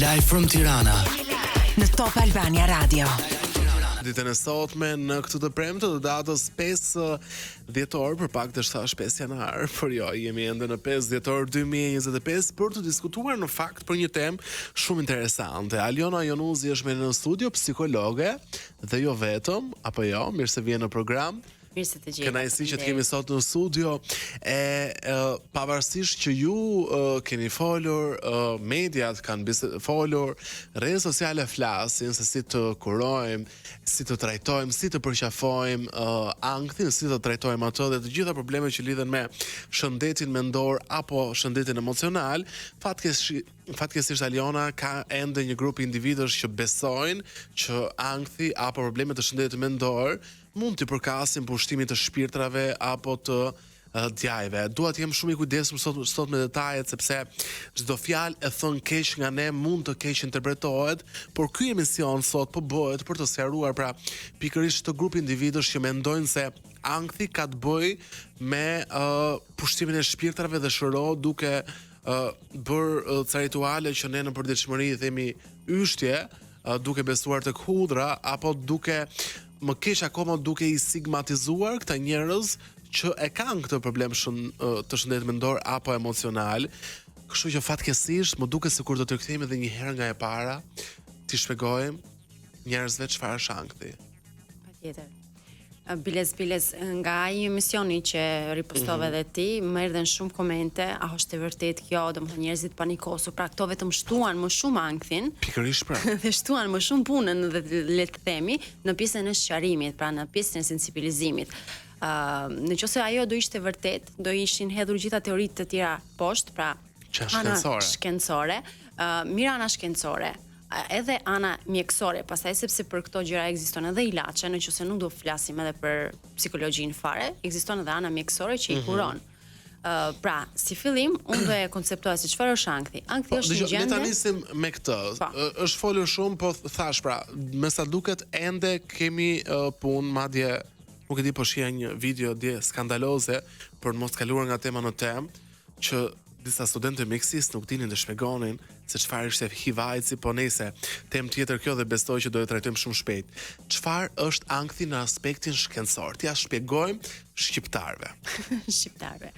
Live from Tirana në Top Albania Radio. Ditën e sotme në këtë të premtë të datës 5 dhjetor, për pak të thash 5 janar, por jo, jemi ende në 5 dhjetor 2025 për të diskutuar në fakt për një temë shumë interesante. Aliona Jonuzi është me në studio, psikologe dhe jo vetëm, apo jo, mirë se vjen në program. Mirë se të gjeta. Kënaqësi që të kemi sot në studio pavarësisht që ju keni folur, mediat kanë folur, rrjetet sociale flasin se si të kurojmë, si të trajtojmë, si të përqafojmë ankthin, si të trajtojmë ato dhe të gjitha problemet që lidhen me shëndetin mendor apo shëndetin emocional. Fatkeqësisht Aliona ka ende një grup individësh që besojnë që ankthi apo problemet të shëndetit mendor mund të përkasin pushtimit të shpirtrave apo të djajve. Dua të jem shumë i kujdesshëm sot me detajet, sepse çdo fjalë e thënë keq nga ne mund të keq interpretohet, por ky emision sot po bëhet për të sqaruar pra pikërisht të grup individësh që mendojnë se ankthi ka të bëjë me pushtimin e shpirtrave dhe shëro duke bërë ca rituale që ne në përditshmëri i themi yshtje, duke besuar tek hudra apo duke më keq akoma duke i stigmatizuar këta njerëz që e kanë këtë problem të shëndetit mendor apo emocional. Kështu që fatkeqësisht më duket sikur do të rikthehemi edhe një herë nga e para, t'i shpjegojmë njerëzve çfarë është ankthi. Patjetër. Biles nga ai emisioni që ripostove dhe ti, më erdhen shumë komente, a është e vërtet kjo, domethënë njerëzit panikosu, pra këto vetëm shtuan më shumë ankthin. Pikërisht pra. Dhe shtuan më shumë punën dhe le të themi në pjesën e sqarimit, pra në pjesën e sensibilizimit. Në qoftë ajo do ishte vërtet, do ishin hedhur gjitha teoritë të tjera poshtë, pra ana shkencore, mira ana shkencore, edhe ana mjekësore, pastaj sepse për këto gjëra ekziston edhe ilaçe, nëse nuk do flasim edhe për psikologjinë fare, ekziston edhe ana mjekësore që i kuron. Pra, si fillim, unë do e konceptoj se çfarë është ankthi. Ankthi është një gjendje. Le ta nisim me këtë. Është folur shumë, po thash pra, me sa duket ende kemi punë, madje nuk e di, po shija një video dje skandaloze për mos kaluar nga tema në temë, që disa studentë mjekësisë nuk dinin të shpjegonin se çfarë ishte HIV-AIDS, po nejse, temë tjetër kjo dhe besoj që do e trajtojmë shumë shpejt. Çfarë është ankthi në aspektin shkencor? T'ia shpjegojmë shqiptarëve. Shqiptarëve.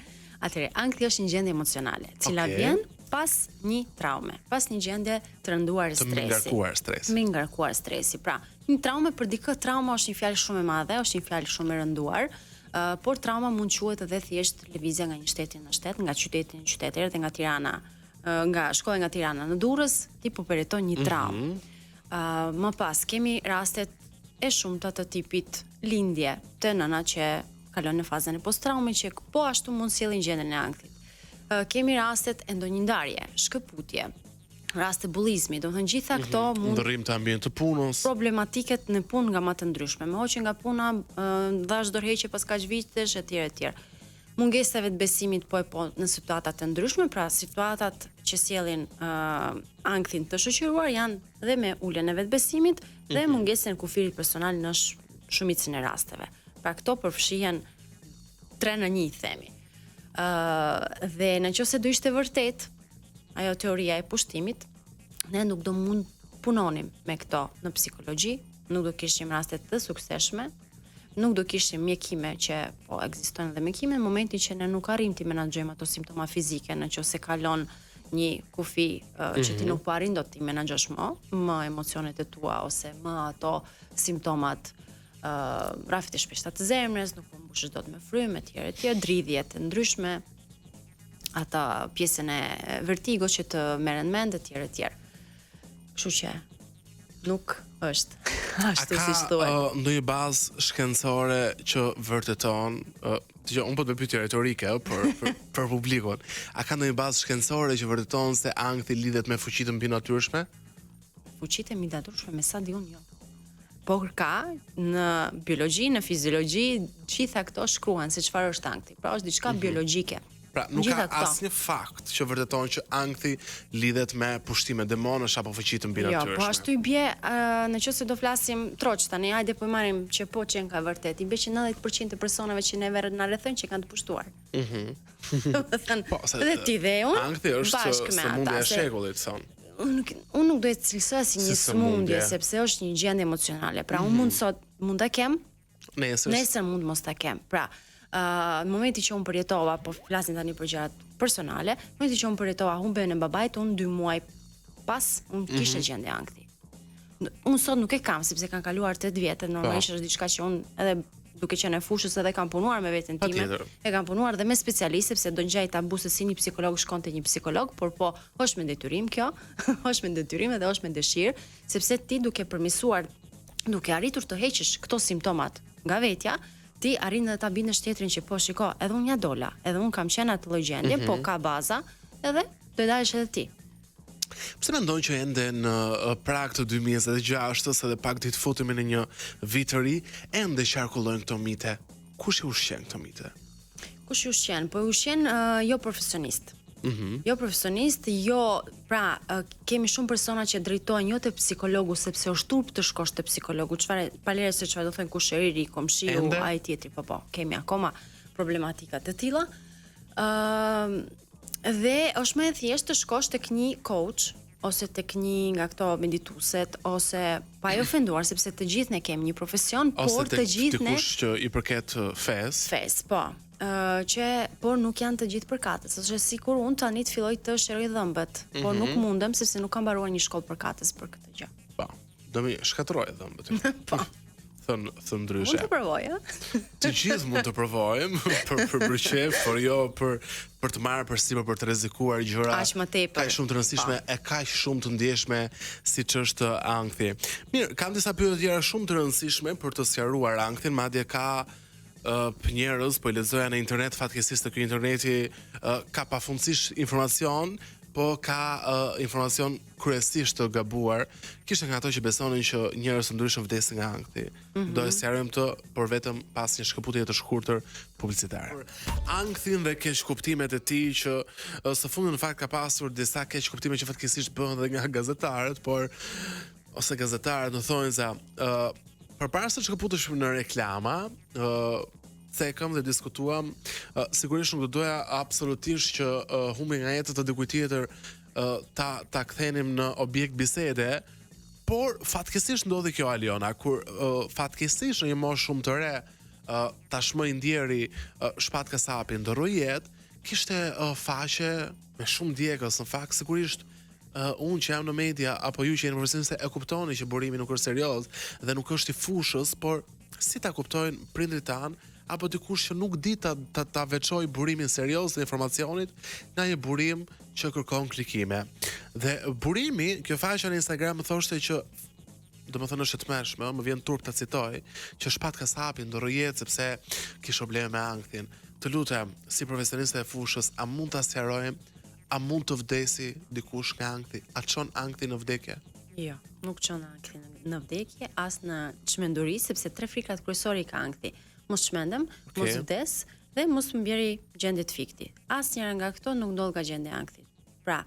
Atëherë, ankthi është një gjendje emocionale, cila vjen pas një traume, pas një gjendje të rënduar stresi. Me ngarkuar stresi. Pra, një traume për dikë, trauma është një fjalë shumë e madhe, është një fjalë shumë e rënduar. Por trauma mund quhet edhe thjesht lëvizja nga një shteti në shtet, nga qyteti në qytet, erdhe nga Tirana, shkoj nga Tirana në Durrës, ti po përjeton një traumë. Më pas kemi rastet e shumta të tipit lindje të nëna që kalon në fazën e post-traumit, që po ashtu mund sjellin gjendjen e ankthit. Kemi rastet e ndonjë ndarje, shkëputje, raste bullizmi, domethënë gjitha këto mund ndërrim të ambient të punës, problematiket në punë nga më të ndryshme, me hoqje nga puna, dhash dorëheqje pas kaq vitesh etj. Mungesave të besimit po në situata të ndryshme, pra situatat që sjellin ankthin të shoqëruar janë dhe me uljen e vetbesimit dhe mungesën e kufirit personal në shumicën e rasteve. Pra këto përfshihen 3 në 1 themi. Dhe nëse do ishte vërtet ajo teoria e pushtimit, ne nuk do mund punonim me këto në psikologji, nuk do kishim raste të suksesshme, nuk do kishim mjekime që po ekzistojnë dhe mjekime në momentin që ne nuk arrim të menaxhojmë ato simptoma fizike, nëse kalon një kufi që ti nuk po arrin dot ti menaxhosh më emocionet e tua ose më ato simptomat rrafit e shpeshta të zemrës, nuk po mbushesh dot me frymë etj, dridhje të ndryshme, ata pjesën e vertigo që të merren mend etj. Kështu që nuk është ashtu siç thuaj. A ka ndonjë bazë shkencore që vërteton, unë po të pyetje retorike për publikun. A ka ndonjë bazë shkencore që vërteton se ankthi lidhet me fuqitë mbinatyrshme? Fuqitë mbinatyrshme me sa di unë jo. Por ka në biologji, në fiziologji, gjitha këto shkruan se çfarë është ankthi. Pra është diçka biologjike. Pra nuk ka asnjë fakt që vërteton që ankthi lidhet me pushtime demonash apo fuqitë mbinatyrshme. Jo, po ashtu i bie, nëse do flasim troç tani, hajde po marrim që po që ka vërtet, i bie që 90% të personave që neve na rrethojnë që kanë të pushtuar. Po, dhe ti dhe unë ankthi është sëmundja e shekullit, thon. unë nuk do të cilësoja si një sëmundje, sepse është një gjendje emocionale. Pra unë mund ta kem, nesër mund mos ta kem. Pra, në momenti që unë përjetova, po flasin tani për gjërat personale, në momenti që unë përjetova humbjen e babait, unë 2 muaj pas unë kisha gjendje ankthi. Unë sot nuk e kam, sepse kanë kaluar 8 vjet, normalisht është diçka që unë edhe duke qenë e fushës edhe kam punuar me veten time. E kam punuar dhe me specialistë, sepse do ngjaj tabu se si një psikolog shkon te një psikolog, por po është me detyrim kjo, është me detyrim edhe është me dëshirë, sepse ti duke përmirësuar, duke arritur të heqësh këto simptomat nga vetja, ti arrin edhe ta bindesh tjetrin që po shiko, edhe unë ja dola, edhe unë kam qenë atë lloj gjendje, po ka baza, edhe do dalësh edhe ti. Pse mendon që ende në prag të 2026-s edhe pak ditë futemi në një vit të ri, ende qarkullojnë këto mite? Kush i ushqen këto mite? Kush i ushqen? Po i ushqen jo profesionist. Jo profesionist, jo, pra kemi shumë persona që drejtohen jo te psikologu sepse është turp të shkosh te psikologu. Çfarë palere se çfarë do thënë kushëriri, komshiu, ai tjetri, po, kemi akoma problematika të tilla. Dhe është më e thjeshtë të shkosh tek një coach ose tek një nga këto meditueset ose pa i ofenduar sepse të gjithë ne kemi një profesion, por të gjithë ne dikush që i përket fes, po. Që por nuk janë të gjithë përkatës. Është sikur unë tani të filloj të sheroj dhëmbët, por nuk mundem sepse nuk kam mbaruar një shkollë përkatës për këtë gjë. Po. Do mi shkatërroj dhëmbët. Po. Thën ndryshe. Mund të provoj, Të gjithë mund të provojmë për qef, por jo për të marrë përsipër për të rrezikuar gjëra aq më tepër. Kaq shumë të rëndësishme e kaq shumë të ndjeshme siç është ankthi. Mirë, kam disa pyetje tjera shumë të rëndësishme për të sqaruar ankthin, madje ka njerëz po i lexoja në internet, fatkeqësisht te ky interneti ka pafundësisht informacion, po ka informacion kryesisht të gabuar. Kishte nga ato që besonin që njerëz të ndryshëm vdesin nga ankthi. Do e sqarojmë të, por vetëm pas një shkëputje të shkurtër publicitare. Ankthin dhe keqkuptimet e tij që së fundi në fakt ka pasur disa keqkuptime që fatkeqësisht bëhen edhe nga gazetarët, por ose gazetarët në thonjza përpara se të shkëputeshim në reklama, cekëm dhe diskutuam, sigurisht nuk do doja absolutisht që humbi nga jeta të dikujt tjetër ta kthenim në objekt bisede, por fatkeqësisht ndodhi kjo Aliona, kur fatkeqësisht në një moshë shumë të re, tashmë i ndjeri Shpat Kasapi ndroi jetë, kishte faqe me shumë djegës, në fakt sigurisht unë që jam në media apo ju që jeni profesionistë e kuptoni që burimi nuk është serioz dhe nuk është i fushës, por si ta kuptojnë prindrit tanë apo dikush që nuk di ta veçoj burimin serioz të informacionit nga një burim që kërkon klikime. Dhe burimi, kjo faqe në Instagram më thoshte që domethënë është e tmerrshme, më vjen turp ta citoj, që Shpat Kasapi ndroi jetë sepse kishte probleme me ankthin. Të lutem, si profesionistë e fushës, a mund ta sqarojmë, a mund të vdesi dikush nga ankthi? A çon ankthi në vdekje? Jo, nuk çon ankthi në vdekje, as në çmenduri, sepse 3 frikat kryesore ka ankthi. Mos çmendem, mos vdes dhe mos më bjeri gjendje të fikti. Asnjëra nga këto nuk ndodh nga gjendja e ankthit. Pra,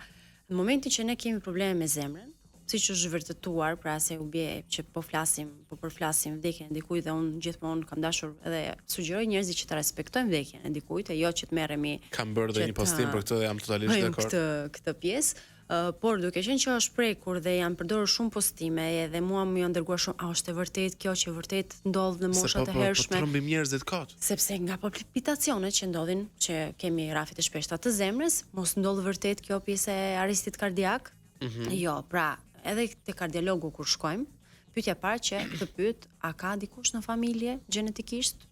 në momentin që ne kemi probleme me zemrën, siç është vërtetuar, pra se u bie që po përflasim vdekjen e dikujt dhe unë gjithmonë kam dashur edhe sugjeroj njerëzit që ta respektojnë vdekjen e dikujt, e jo që të merremi. Kam bërë dhe një postim për këtë dhe jam totalisht dakord. Këtë pjesë. Por duke qenë që është prekur dhe janë përdorur shumë postime dhe mua më janë dërguar shumë, a është e vërtet kjo që vërtet ndodh në mosha të hershme? Po trembim njerëzit kot. Sepse nga palpitacionet që ndodhin, që kemi rrafit e shpeshta të zemrës, mos ndodh vërtet kjo pjesë e arrestit kardiak? Jo, pra, edhe te kardiologu kur shkojmë, pyetja e parë që të pyet, a ka dikush në familje genetikisht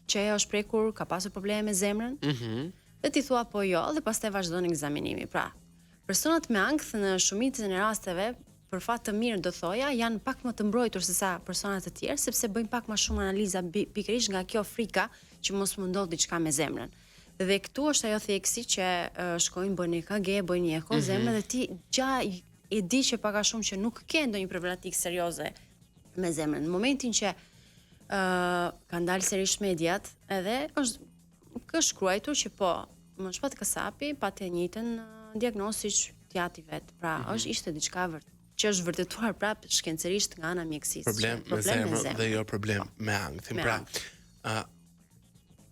që është prekur, ka pasur probleme me zemrën? Dhe ti thua po jo, dhe pastaj vazhdon ekzaminimi. Pra, personat me ankth në shumicën e rasteve, për fat të mirë do thoja, janë pak më të mbrojtur se sa personat e tjerë, sepse bëjnë pak më shumë analiza pikërisht nga kjo frika që mos më ndodh diçka me zemrën. Dhe këtu është ajo thjeksi që shkojnë, bëjnë EKG, bëjnë një eko zemre dhe ti gja e di që pak a shumë që nuk ke ndonjë problematik serioze me zemrën. Në momentin që kanë dalë sërish mediat, edhe është shkruar që po, më Shpat Kasapi patë të njëjtën diagnozë siç t'jati vet. Pra, ishte diçka që është vërtetuar prapë shkencërisht nga ana mjekësisë. Problem me zemrën dhe jo problem me ankthin. Pra,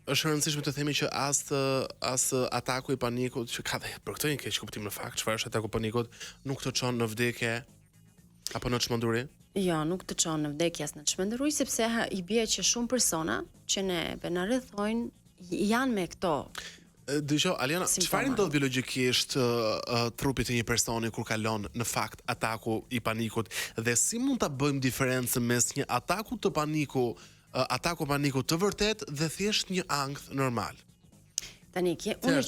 është e rëndësishme të themi që as ataku i panikut që ka dhe për këtë një keq kuptim në fakt, çfarë është ataku i panikut, nuk të çon në vdekje apo në çmenduri. Jo, nuk të çon në vdekje as në çmenduri, sepse i bie që shumë persona që na rrethojnë janë me këto. Dëgjoj, Aliana, çfarë ndodh biologjikisht trupit të një personi kur kalon në fakt ataku i panikut dhe si mund ta bëjmë diferencën mes një ataku paniku të vërtet dhe thjesht një ankth normal? Tani unë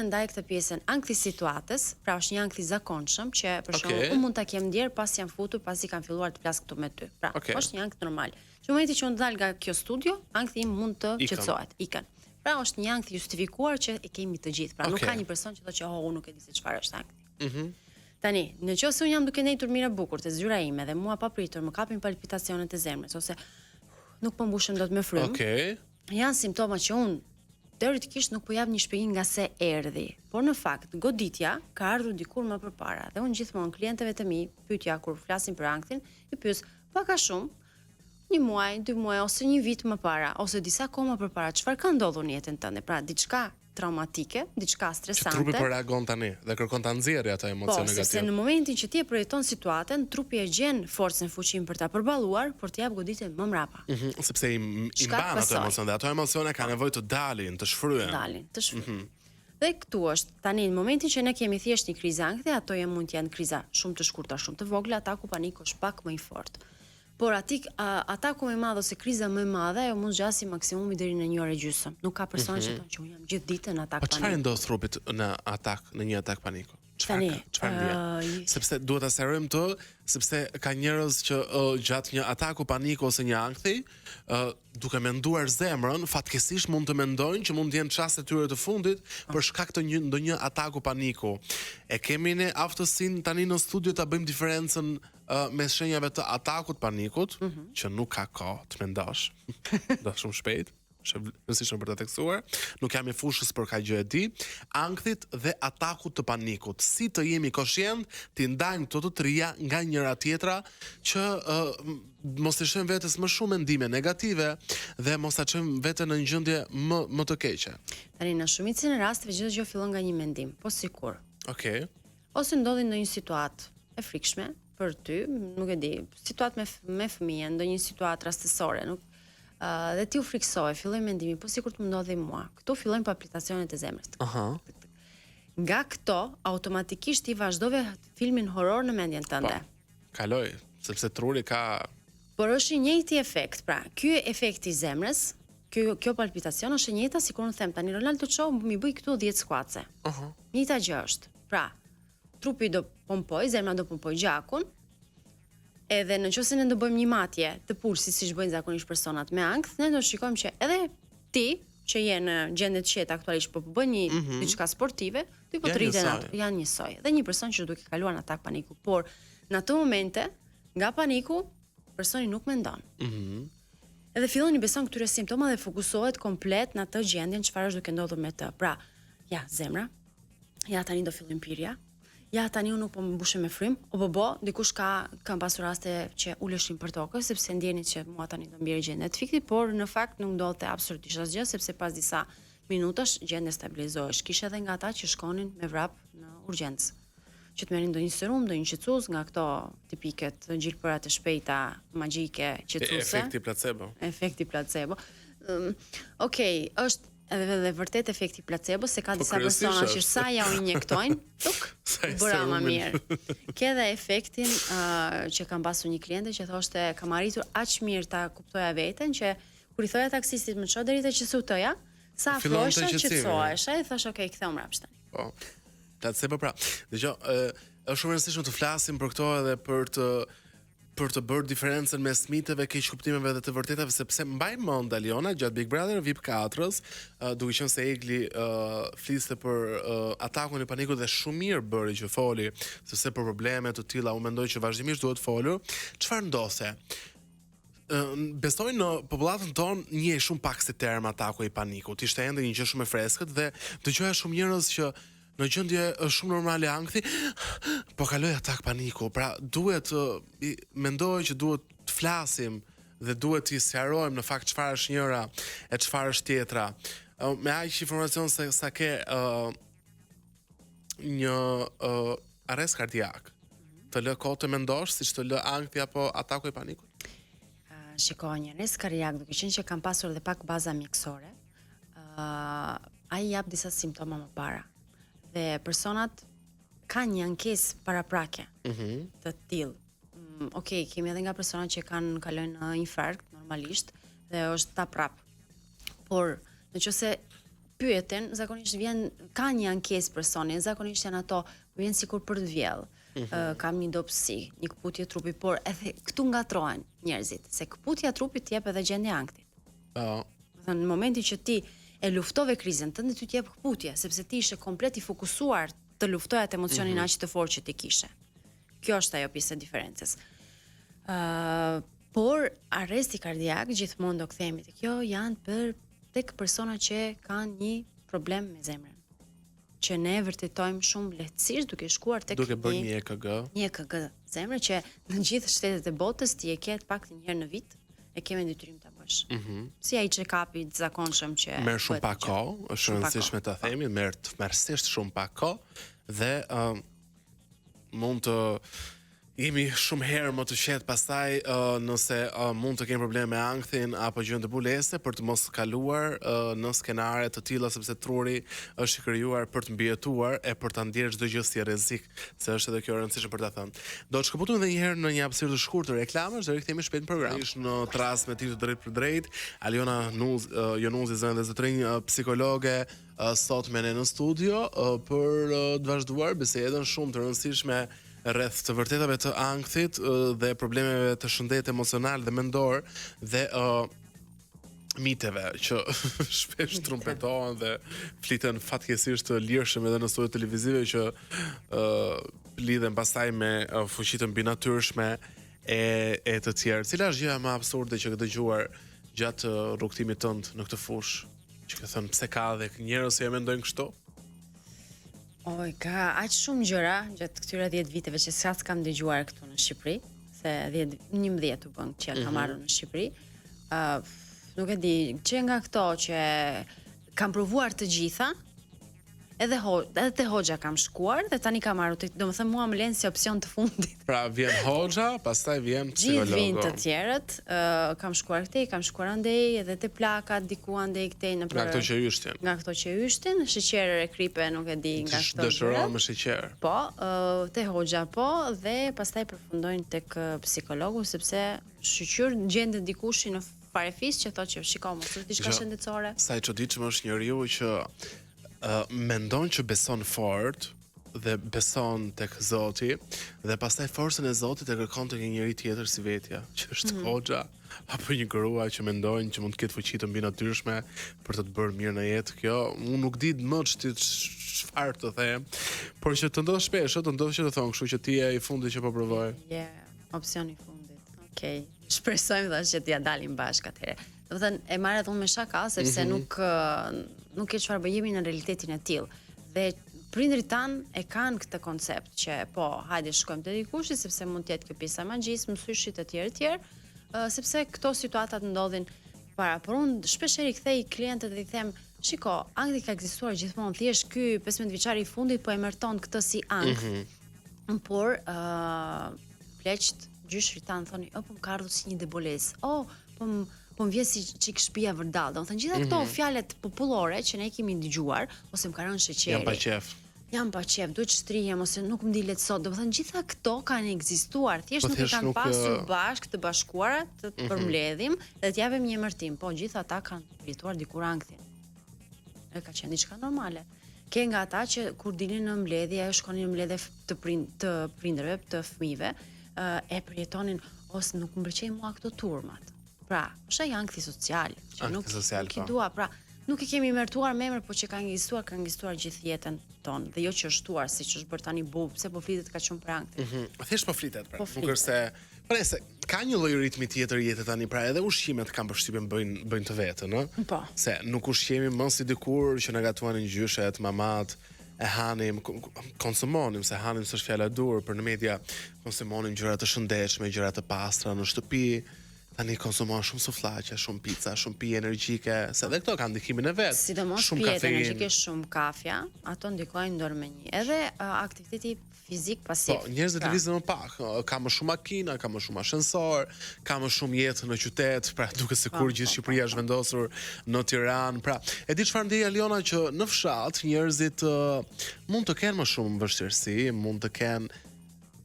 ndaj këtë pjesën ankthi situatës, pra është një ankth i zakonshëm që për shembull unë mund ta kem ndier pas jam futur, pasi kam filluar të flas këtu me ty. Pra, është një ankth normal. Në momentin që unë dal nga kjo studio, ankthi im mund të qetësohet, ikën. Pra është një ankth justifikuar që e kemi të gjithë. Pra nuk ka një person që thotë që unë nuk e di se çfarë është ankthi. Tani, nëse unë jam duke ndjetur mirë bukur te zyra ime dhe mua pa pritur më kapin palpitacionet e zemrës ose nuk po mbushem dot me frymë. Janë simptoma që unë teoretikisht nuk po jap një shpjegim nga se erdhi, por në fakt goditja ka ardhur dikur më përpara dhe unë gjithmonë klientëve të mi pyetja kur flasin për ankthin, i pyes pak a shumë 1 muaj, 2 muaj ose 1 vit më para ose disa kohë më përpara, çfarë ka ndodhur në jetën tënde? Pra diçka traumatike, diçka stresante. Trupi po reagon tani dhe kërkon ta nxjerrë ato emocione negative. Po, sepse në momentin që ti e projekton situatën, trupi e gjen forcën, fuqinë për ta përballuar, por të jap goditje më mbrapa. Sepse i mban ato emocione, ato emocione kanë nevojë të dalin, të shfryen. Dhe këtu është, tani në momentin që ne kemi thjesht një krizë ankthi, ato mund të jenë kriza shumë të shkurtra, shumë të vogla, ataku paniku është pak më i fortë. Por ataku më i madh ose kriza më e madhe ajo mund zgjasë maksimumi deri në 1 orë e gjysmë. Nuk ka person që thonë që unë jam gjithë ditën në atak paniku. Po çfarë ndodh trupit në një atak paniku? Çfarë ndjen? Sepse duhet ta serojmë të, sepse ka njerëz që gjatë një ataku paniku ose një ankthi, duke menduar zemrën, fatkeqësisht mund të mendojnë që mund të jenë çaste tyre të fundit për shkak të ndonjë ataku paniku. E kemi ne aftësinë tani në studio ta bëjmë diferencën mes shenjave të atakut panikut, që nuk ka kohë të mendosh, do shumë shpejt, është rëndësishme për ta tekstuar, nuk jam i fushës për ka gjë e di, ankthit dhe atakut të panikut. Si të jemi koshient, të ndajmë këto të trija nga njëra tjetra, që mos të shëm vetës më shumë mendime negative dhe mos të shëm vetën në një gjendje më të keqe. Tani në shumicën e rasteve çdo gjë fillon nga një mendim, po sikur. Ose ndodhi ndonjë situatë e frikshme për ty, nuk e di, situatë me fëmijën, ndonjë situatë rastësore, dhe ti u friksove, filloi mendimi, po sikur të më ndodhi mua. Këtu fillojnë palpitacionet e zemrës. Nga këto, automatikisht ti vazhdove filmin horror në mendjen tënde. Kaloj, sepse truri ka... Por është i njëjti efekt, pra, ky efekt i zemrës, kjo palpitacion është e njëjta sikur unë them tani Ronaldo Show mi bëj këtu 10 skuace. Njëjta gjë është. Pra, trupi do pompoj, zemra do pompoj gjakun, edhe nëse ne do bëjmë një matje të pulsit siç bëjnë zakonisht personat me ankth, ne do shikojmë që edhe ti që je në gjendje të qeta aktualisht po bën një diçka sportive, ti po të rriten ato, janë njësoj. Dhe një person që duke kaluar në atak paniku, por në ato momente nga paniku personi nuk mendon. Edhe fillon i beson këtyre simptomave dhe fokusohet komplet në atë gjendjen çfarë është duke ndodhur me të. Pra, ja zemra, ja tani do fillojmë pirja. Ja tani unë nuk po më mbushem me frym, dikush kam pasur raste që uleshin për tokë sepse ndjeni që mua tani do mbjerë gjendja të fiktit, por në fakt nuk ndodhte absolutisht asgjë sepse pas disa minutash gjendja stabilizohesh. Kisha edhe nga ata që shkonin me vrap në urgjencë. Që të merrin ndonjë serum, ndonjë qetësues nga këto tipiket gjilpërat e shpejta, magjike, qetësuese. Efekti placebo. Okej, është edhe vërtet efekti placebo, se ka disa persona që sa ja u injektojnë, bëra më mirë. Ke edhe efektin që kam pasur një kliente që thoshte kam arritur aq mirë ta kuptoja veten që kur i thoja taksistit më çoj deri te QSUT-ja, sa afrohesha qetësohesha, i thash okay, ktheu mbrapsht tani. Po. Placebo pra. Dgjoj, është shumë e rëndësishme të flasim për këto edhe për të bërë diferencën mes miteve, keq kuptimeve dhe të vërtetave, sepse mbaj mend Aliona gjatë Big Brother VIP 4-s, duke qenë se Egli fliste për atakun e panikut dhe shumë mirë bëri që foli, sepse për probleme të tilla unë mendoj që vazhdimisht duhet folur. Çfarë ndodhte? Besoj në popullatën tonë njeh shumë pak se term ataku i panikut. Ishte ende një gjë shumë e freskët dhe dëgjoja shumë njerëz që në gjendje shumë normale ankthi, po kaloj atak paniku. Pra duhet mendoj që duhet të flasim dhe duhet t'i sqarojmë në fakt çfarë është njëra e çfarë është tjetra. Me aq informacion se sa ke një arrest kardiak, të lë kohë të mendosh siç të lë ankthi apo ataku i panikut? Shiko, një arrest kardiak, duke qenë që kam pasur dhe pak baza mjekësore, ai jap disa simptoma më para. Dhe personat kanë një ankesë paraprake të tillë. Okej, kemi edhe nga personat që kalojnë infarkt normalisht dhe është ta prap. Por nëse pyeten, zakonisht ka një ankesë personi, zakonisht janë ato, vjen sikur për të vjell. Kam një dopsi, një këputje trupi, por edhe këtu ngatrohen njerëzit, se këputja trupit jep edhe gjendje ankthit. Në momentin që ti e luftove krizën tënde, ty t'jep këputje, sepse ti ishe komplet i fokusuar të luftoja atë emocionin aq të fortë që ti kishe. Kjo është ajo pjesë e diferencës. Por arresti kardiak gjithmonë do kthehemi te kjo, janë tek persona që kanë një problem me zemrën, që ne vërtetojmë shumë lehtësisht duke shkuar tek duke bërë një EKG. Një EKG zemre që në gjithë shtetet e botës ti e ke paktën një herë në vit, e kemi detyrim ta bësh. Si ai check-upi i zakonshëm që merr shumë pak kohë, është rëndësishme ta themi, merr tmerrsisht shumë pak kohë dhe mund të jemi shumë herë më të qetë pastaj nëse mund të kemi probleme me ankthin apo gjën të bulese për të mos kaluar në skenare të tilla, sepse truri është i krijuar për të mbijetuar e për ta ndjerë çdo gjë si rrezik, se është edhe kjo e rëndësishme për ta thënë. Do të shkëputemi edhe një herë në një hapësirë të shkurtër të reklamash dhe rikthehemi shpejt në program. Ish në tras me ty të drejt për drejt, Aliona Jonuzi, zënë dhe zotrinj, psikologe, sot me ne në studio për të vazhduar bisedën shumë të rëndësishme rreth të vërtetave të ankthit dhe problemeve të shëndetit emocional dhe mendor dhe miteve që shpesh trumpetohen dhe fliten fatkeqësisht të lirshëm edhe në studio televizive që lidhen pastaj me fuqi të mbinatyrshme e të tjerë. Cila është gjëja më absurde që ke dëgjuar gjatë rrugtimit tënd në këtë fushë? Që ke thënë pse ka dhe njerëz që mendojnë kështu? Oj, ka aq shumë gjëra gjatë këtyre 10 viteve që s'kam dëgjuar këtu në Shqipëri, se 11 u bën që kam marrë në Shqipëri. Nuk e di, që nga këto që kam provuar të gjitha, edhe te hoxha kam shkuar dhe tani kam marrë, domethënë mua më lën si opsion të fundit. Pra vjen hoxha, pastaj vjen psikologu. Gjithë vijnë të tjerët, kam shkuar këtej, kam shkuar andej, edhe te plakat, diku andej këtej në Nga këto që yshtin. Nga këto që yshtin, sheqer e kripe, nuk e di nga këto. Dëshiron me sheqer. Po, te hoxha po, dhe pastaj përfundojnë tek psikologu, sepse shqyr gjendet dikush në farefis që thotë që shikoj mos është diçka shëndetësore. Sa e çuditshme është njeriu që mendon që beson fort dhe beson tek Zoti dhe pastaj forcën e Zotit e kërkon tek një njeri tjetër si vetja, që është hoxha apo një grua që mendojnë që mund të ketë fuqi të mbinatyrshme për të bërë mirë në jetë. Kjo unë nuk di më çfarë të them, por që të ndodh shpesh, të ndodh që të thon kështu që ti je i fundit që po provoj. Opsioni i fundit. Okej. Shpresojmë dash që t'ja dalim bashkë atëherë. Domethënë e marr edhe unë me shaka sepse nuk ke çfarë bëjemi në realitetin e tillë. Dhe prindrit tan e kanë këtë koncept që po, hajde shkojmë te dikush sepse mund të jetë kjo pjesa e magjisë, mësyshit e tjerë, sepse këto situatat ndodhin para. Por unë shpesh i kthej klientët dhe i them, shiko, ankthi ka ekzistuar gjithmonë, thjesht ky 15 vjeçari i fundit po e mërton këtë si ankth. Por pleqt gjyshrit tanë thoni, po më ka ardhur si një debolezë. Po më vjen si çik shtëpia vërdall. Domethënë gjitha këto fjalët popullore që ne kemi dëgjuar, ose më ka rënë sheqeri. Jam pa qef, duhet shtrihem ose nuk më dilet sot. Domethënë gjitha këto kanë ekzistuar, thjesht nuk e kanë pasur bashkë të bashkuara të përmbledhim dhe të japim një emërtim. Po gjitha ata kanë jetuar dikur ankthin. E ka qenë diçka normale. Ke nga ata që kur dilin në mbledhje, shkonin në mbledhje të prindërve, të fëmijëve, e përjetonin ose nuk më pëlqejnë mua këto turmat. Pra, është ai ankthi social, që nuk i dua, pra, nuk e kemi mërtuar me emër, po që ka ekzistuar gjithë jetën tonë, dhe jo që është shtuar siç është bërë tani pse po flitet kaq shumë për anktin. Thjesht po flitet, pra. Nuk është se ka një lloj ritmi tjetër jete tani, pra edhe ushqimet kanë përshtypjen bëjnë të vetën, ëh? Po. Se nuk ushqemi më si dikur që na gatuanin gjyshet, mamat, e hanim, konsumonim, se hanim s'është fjala e dur, për në media konsumonim gjëra të shëndetshme, gjëra të pastra në shtëpi. Tani konsumon shumë suflaqe, shumë pica, shumë pije energjike, se edhe këto kanë ndikimin e vet. Sidomos Shumë pijet kafeinë. energjike, shumë kafja, ato ndikojnë ndërmendje. Edhe aktiviteti fizik pasiv. Po, njerëzit lëvizin më pak, ka më shumë makina, ka më shumë ashensor, ka më shumë jetë në qytet, pra duket sikur gjithë Shqipëria është vendosur në Tiranë. Pra, e di çfarë ndjej Aliona që në fshat njerëzit mund të kenë më shumë vështirësi, mund të kenë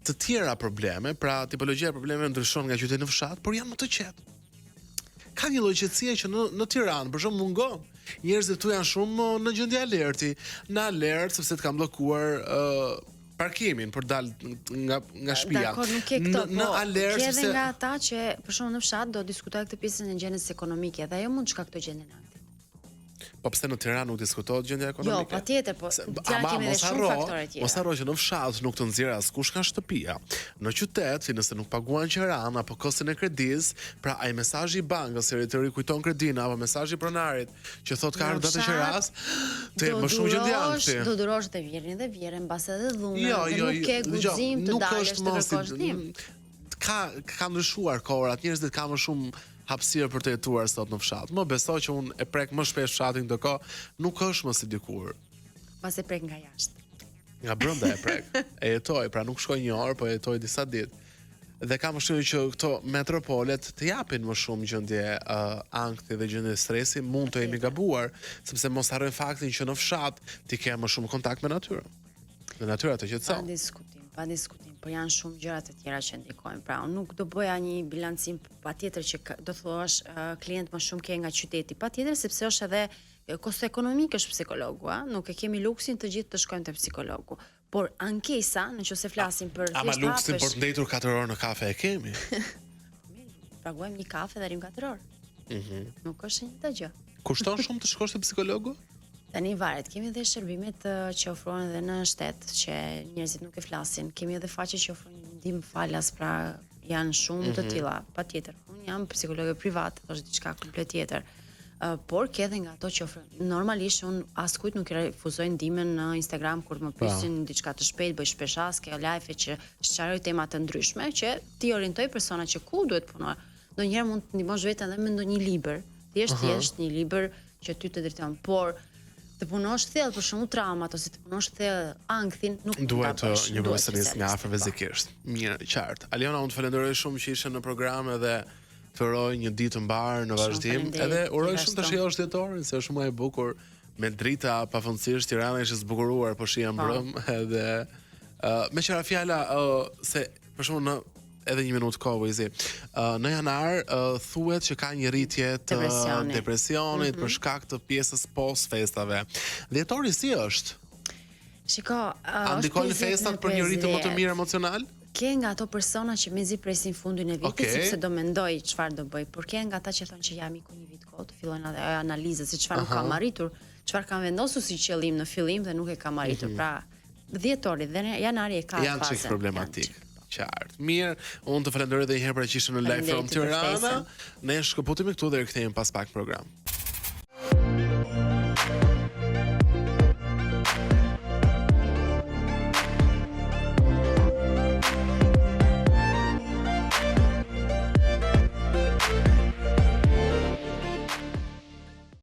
të tjera probleme, pra tipologjia e problemeve ndryshon nga qyteti në fshat, por janë më të qetë. Ka një lloj qetësie që në Tiranë, për shembull, mungon. Njerëzit tu janë shumë në gjendje alerti, në alert sepse të kanë bllokuar parkimin për dal nga shtëpia. Dakor, nuk ke këto, në alert ke edhe sepse nga ata që për shembull në fshat do diskutoj këtë pjesën e gjendjes ekonomike dhe ajo mund të shkaktoj gjendjen e aktit. po pse në Tiranë nuk diskutohet gjendja ekonomike? Jo, patjetër, po Tiranë kemi edhe shumë faktore tjera. Mos harro që në fshat nuk të nxjerr askush nga shtëpia. Në qytet, nëse nuk paguan qiran apo kostin e kredis, pra ai mesazhi i bankës se të rikujton kredin apo mesazhi pronarit që thotë ka ardhur datë qiras, të më shumë gjendje ankthi. Do durosh të vjerin dhe vjeren, mbas edhe dhunë, Jo, dhe nuk ke guxim të dalësh të kërkosh ndihmë. Ka ndryshuar kohërat, njerëzit kanë më shumë hapësirë për të jetuar sot në fshat. Më besoj që unë e prek më shpesh fshatin këtë kohë, nuk është më si dikur. Pas e prek nga jashtë. Nga brenda e prek. E jetoj, pra nuk shkoj një orë, po jetoj disa ditë. Dhe kam vështirë që këto metropolet të japin më shumë gjendje ankthi dhe gjendje stresi, mund të jemi gabuar, sepse mos harrojmë faktin që në fshat ti ke më shumë kontakt me natyrën. Dhe natyra të qetëson. Pa diskutim, por janë shumë gjëra të tjera që ndikojnë. Pra, unë nuk do bëja një bilancim patjetër që do thuash klient më shumë ke nga qyteti. Patjetër sepse është edhe kosto ekonomik është psikologu, nuk e kemi luksin të gjithë të shkojmë te psikologu. Por ankesa, nëse flasim për ama luksin për të ndetur 4 orë në kafe e kemi. Paguajmë një kafe dhe rrim 4 orë. Nuk është një gjë. Kushton shumë të shkosh te psikologu? Tani varet, kemi edhe shërbimet që ofrohen edhe në shtet, që njerëzit nuk e flasin. Kemi edhe faqe që ofrojnë ndihmë falas, pra janë shumë të tilla, patjetër. Unë jam psikologe private, është diçka komplet tjetër. Por ke edhe nga ato që ofrojnë. Normalisht unë askujt nuk i refuzoj ndihmën në Instagram kur më pyesin diçka të shpejtë, bëj shpesh ke live që sqaroj tema të ndryshme që ti orientoj persona që ku duhet punosh. Ndonjëherë mund të ndihmosh veten edhe me ndonjë libër. Thjesht një libër që ty të drejton, por të punosh thellë për shembull traumat ose të punosh thellë ankthin nuk duhet një profesionist nga afër fizikisht. Mirë, qartë. Aliona, unë të falenderoj shumë që ishe në program edhe të uroj një ditë të mbar në vazhdim. Edhe uroj shumë të shijosh dhjetorin, se është më e bukur me drita pafundësisht. Tirana ishte zbukuruar, po shija mbrëm edhe me qira fjala se për shembull edhe një minutë kohë vëzi. Në janar thuhet që ka një rritje të depresionit për shkak të pjesës post festave. Dhjetori si është? Shiko, ndikojnë festat për një rritje më të mirë emocional? Ke nga ato persona që mezi presin fundin e vitit sepse do mendoj çfarë do bëj, por ke nga ata që thonë që jam iku një vit kohë, fillojnë analizat se çfarë nuk kam arritur, çfarë kam vendosur si qëllim në fillim dhe nuk e kam arritur. Pra, dhjetori dhe janari e ka janë çik problematik. Qartë. Mirë, unë të falenderoj edhe një herë për që ishe në Live from Tirana. Ne shkëputemi këtu dhe rikthehemi pas pak program.